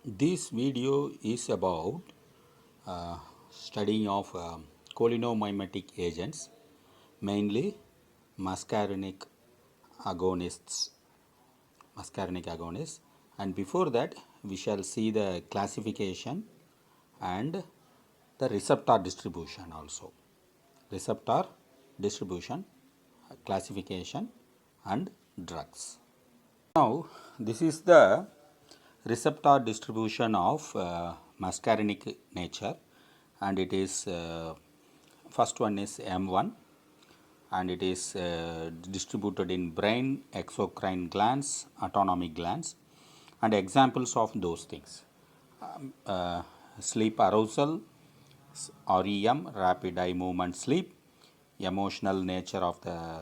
This video is about studying of cholinomimetic agents, mainly muscarinic agonists. And before that, we shall see the classification and the receptor distribution also. Receptor distribution, classification, and drugs. Now, this is the receptor distribution of muscarinic nature, and it is first one is M1, and it is distributed in brain, exocrine glands, autonomic glands, and examples of those things: sleep arousal, REM, rapid eye movement sleep, emotional nature of the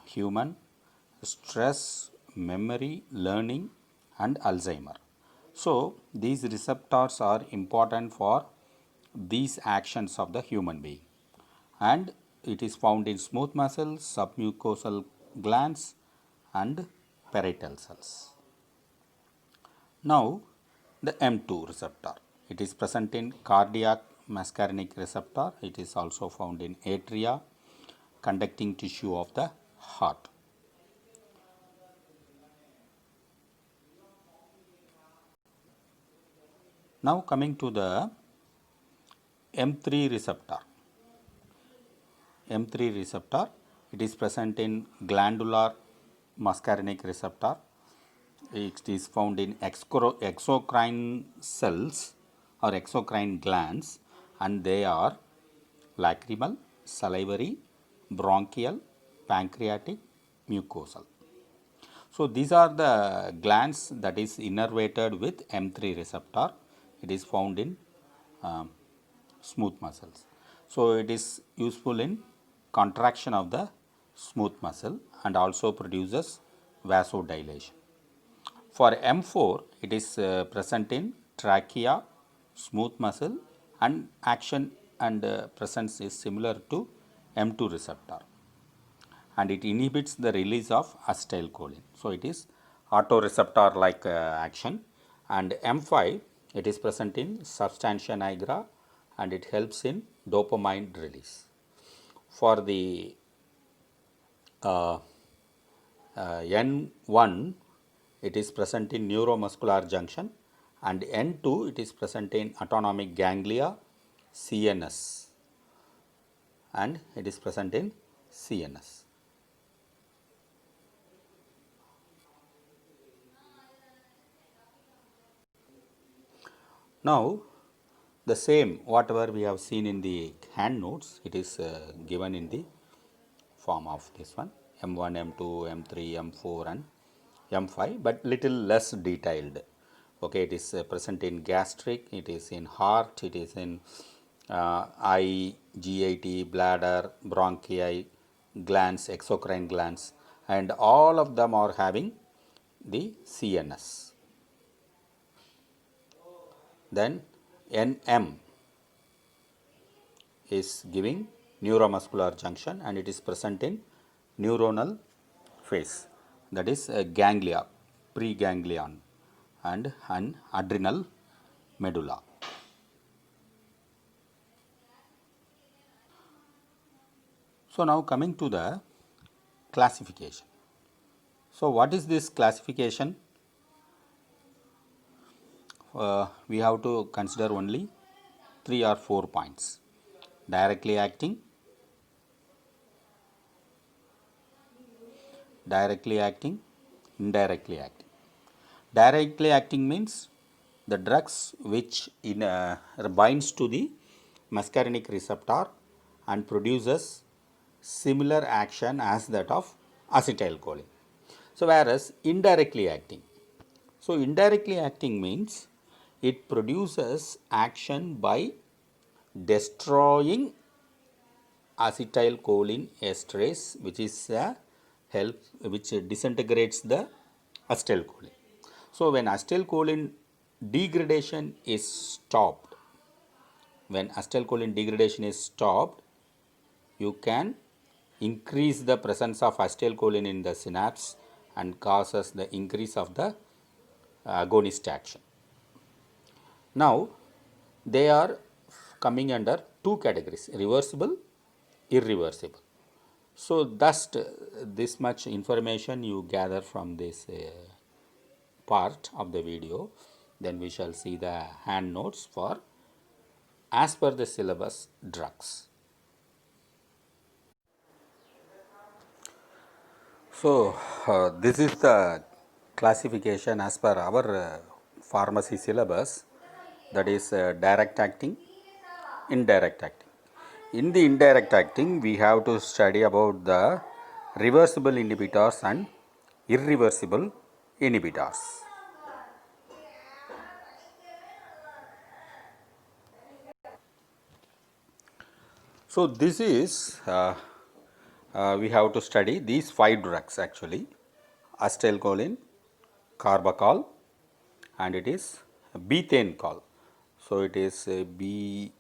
human, stress, memory, learning, and Alzheimer. So, these receptors are important for these actions of the human being, and it is found in smooth muscles, submucosal glands, and parietal cells. Now, the M2 receptor. It is present in cardiac muscarinic receptor. It is also found in atria, conducting tissue of the heart. Now, coming to the M3 receptor. M3 receptor, it is present in glandular muscarinic receptor. It is found in exocrine cells or exocrine glands, and they are lacrimal, salivary, bronchial, pancreatic, mucosal. So, these are the glands that is innervated with M3 receptor. It is found in smooth muscles. So, it is useful in contraction of the smooth muscle and also produces vasodilation. For M4, it is present in trachea, smooth muscle, and action and presence is similar to M2 receptor, and it inhibits the release of acetylcholine. So, it is autoreceptor like action, and M5, it is present in substantia nigra, and it helps in dopamine release. For the N1, it is present in neuromuscular junction, and N2, it is present in autonomic ganglia, CNS, and it is present in CNS. Now, the same whatever we have seen in the hand notes, it is given in the form of this one: M1, M2, M3, M4, and M5, but little less detailed. Okay, it is present in gastric, it is in heart, it is in eye, GIT, bladder, bronchi, glands, exocrine glands, and all of them are having the CNS. Then NM is giving neuromuscular junction, and it is present in neuronal phase, that is ganglia, preganglion, and an adrenal medulla. So, now coming to the classification. So, what is this classification? We have to consider only 3 or 4 points: directly acting, indirectly acting. Directly acting means the drugs which binds to the muscarinic receptor and produces similar action as that of acetylcholine. So, whereas indirectly acting. So, indirectly acting means it produces action by destroying acetylcholine esterase, which is which disintegrates the acetylcholine. So, when acetylcholine degradation is stopped, you can increase the presence of acetylcholine in the synapse and causes the increase of the agonist action. Now they are coming under two categories: reversible, irreversible. So just this much information you gather from this part of the video. Then we shall see the hand notes for as per the syllabus drugs. So this is the classification as per our pharmacy syllabus, that is direct acting, indirect acting. In the indirect acting, we have to study about the reversible inhibitors and irreversible inhibitors. So this is we have to study these 5 drugs actually: acetylcholine, carbachol, and it is betaine-chol. So it is BETHA.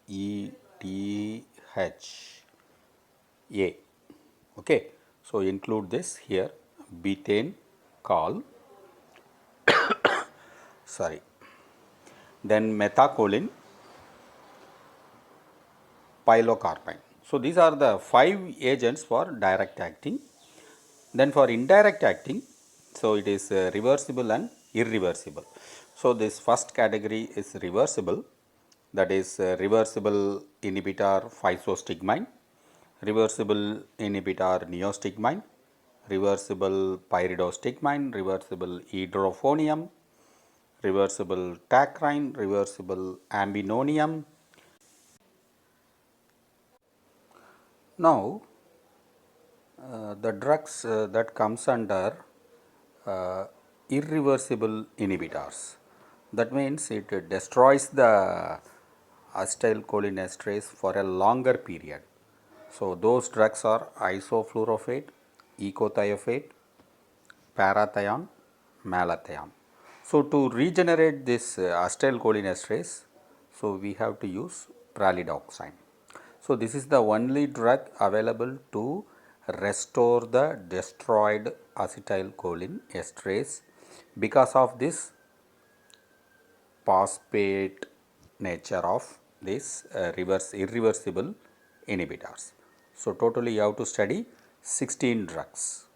Okay. So include this here: betaine-chol, sorry, then methacholine, pilocarpine. So these are the 5 agents for direct acting. Then for indirect acting, so it is reversible and irreversible. So this first category is reversible, that is reversible inhibitor physostigmine, reversible inhibitor neostigmine, reversible pyridostigmine, reversible hydrophonium, reversible tacrine, reversible ambinonium. Now the drugs that comes under irreversible inhibitors, that means it destroys the acetylcholinesterase for a longer period. So those drugs are isofluorophate, ecothiopate, parathion, malathion. So to regenerate this acetylcholinesterase, so we have to use pralidoxime. So this is the only drug available to restore the destroyed acetylcholinesterase because of this phosphate nature of this irreversible inhibitors. So totally you have to study 16 drugs.